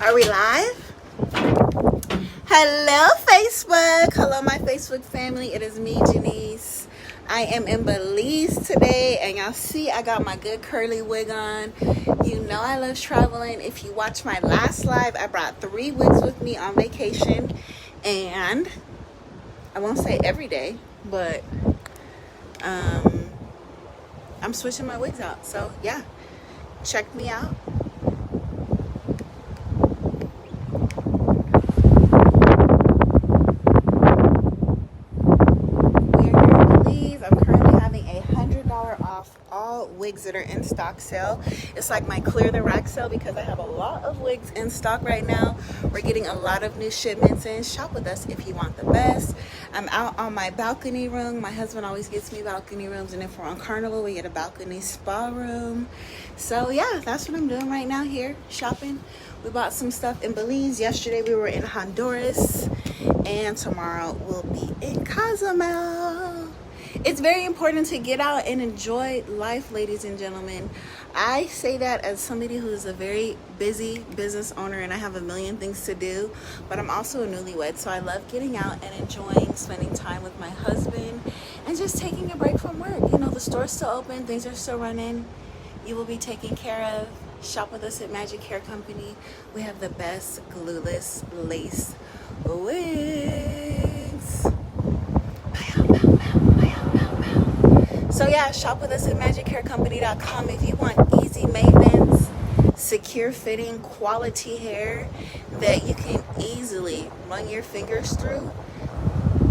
Are we live? Hello, Facebook. Hello, my Facebook family. It is me, Janice. I am in Belize today, and y'all see I got my good curly wig on. You know I love traveling. If you watch my last live, I brought 3 wigs with me on vacation, and I won't say every day, but I'm switching my wigs out. So yeah, check me out. Wigs that are in stock sale. It's like my clear the rack sale because I have a lot of wigs in stock right now. We're getting a lot of new shipments in. Shop with us if you want the best. I'm out on my balcony room. My husband always gets me balcony rooms, and if we're on Carnival, we get a balcony spa room. So yeah, that's what I'm doing right now here, shopping. We bought some stuff in Belize. Yesterday we were in Honduras, and tomorrow we'll be in Cozumel. It's very important to get out and enjoy life, ladies and gentlemen. I say that as somebody who is a very busy business owner, and I have a million things to do, but I'm also a newlywed, so I love getting out and enjoying spending time with my husband and just taking a break from work. You know, the store's still open, things are still running. You will be taken care of. Shop with us at Magic Hair Company. We have the best glueless lace wigs. So yeah, shop with us at magichaircompany.com if you want easy maintenance, secure fitting, quality hair that you can easily run your fingers through.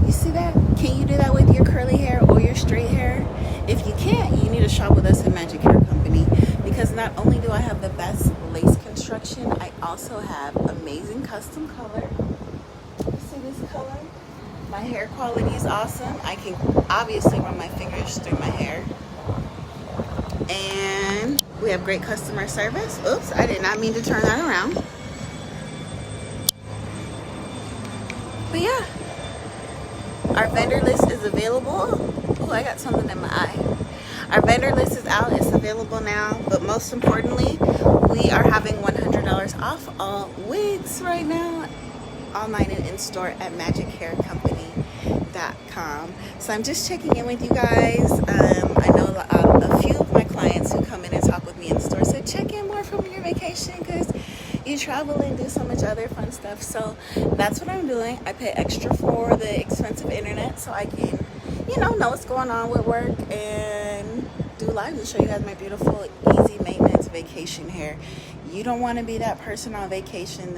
You see that? Can you do that with your curly hair or your straight hair? If you can't, you need to shop with us at Magic Hair Company, because not only do I have the best lace construction, I also have amazing custom color. You see this color? My hair quality is awesome. I can obviously run my fingers through my hair. And we have great customer service. Oops, I did not mean to turn that around. But yeah, our vendor list is available. Oh, I got something in my eye. Our vendor list is out. It's available now. But most importantly, we are having $100 off all wigs right now, online and in store at magichaircompany.com. So I'm just checking in with you guys. I know a few of my clients who come in and talk with me in the store said check in more from your vacation because you travel and do so much other fun stuff. So that's what I'm doing. I pay extra for the expensive internet so I can, know what's going on with work and do lives and show you guys my beautiful, easy maintenance vacation hair. You don't want to be that person on vacation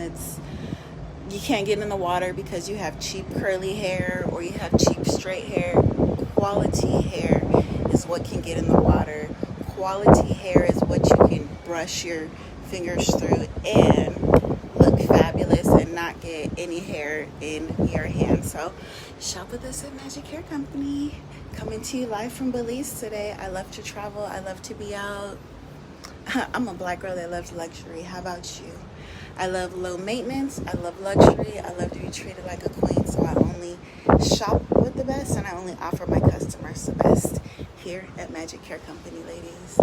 you can't get in the water because you have cheap curly hair or you have cheap straight hair. Quality hair is what can get in the water. Quality hair is what you can brush your fingers through and look fabulous and not get any hair in your hand. So shop with us at Magic Hair Company. Coming to you live from Belize today. I love to travel. I love to be out. I'm a black girl that loves luxury. How about you? I love low maintenance. I love luxury. I love to be treated like a queen. So I only shop with the best, and I only offer my customers the best here at Magic Hair Company, ladies.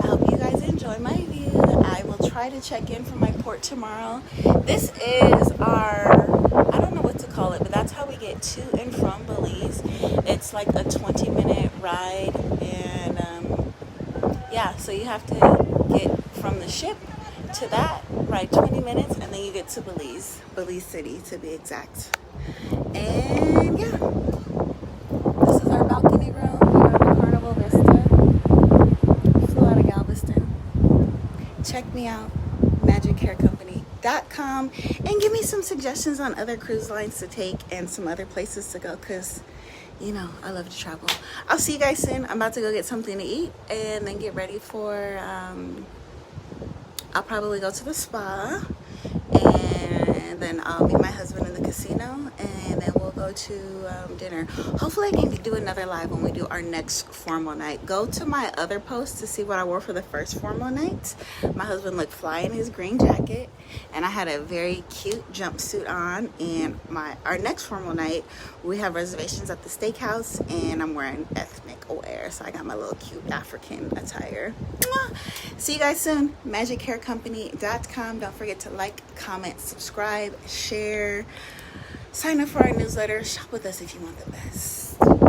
I hope you guys enjoy my view. I will try to check in from my port tomorrow. This is our, I don't know what to call it, but that's how we get to and from Belize. It's like a 20-minute ride, and yeah, so you have to get from the ship to that, ride 20 minutes, and then you get to Belize City to be exact. And yeah, this is our balcony room here on the Carnival Vista. Flew out of Galveston. Check me out, magichaircompany.com, and give me some suggestions on other cruise lines to take and some other places to go, because I love to travel. I'll see you guys soon. I'm about to go get something to eat and then get ready for I'll probably go to the spa, and and then I'll meet my husband in the casino, and then we'll go to dinner. Hopefully I can do another live when we do our next formal night. Go to my other post to see what I wore for the first formal night. My husband looked fly in his green jacket, and I had a very cute jumpsuit on. And our next formal night, we have reservations at the steakhouse, and I'm wearing ethnic wear, so I got my little cute African attire. Mwah! See you guys soon. MagicHairCompany.com. Don't forget to like, comment, subscribe, share, sign up for our newsletter. Shop with us if you want the best.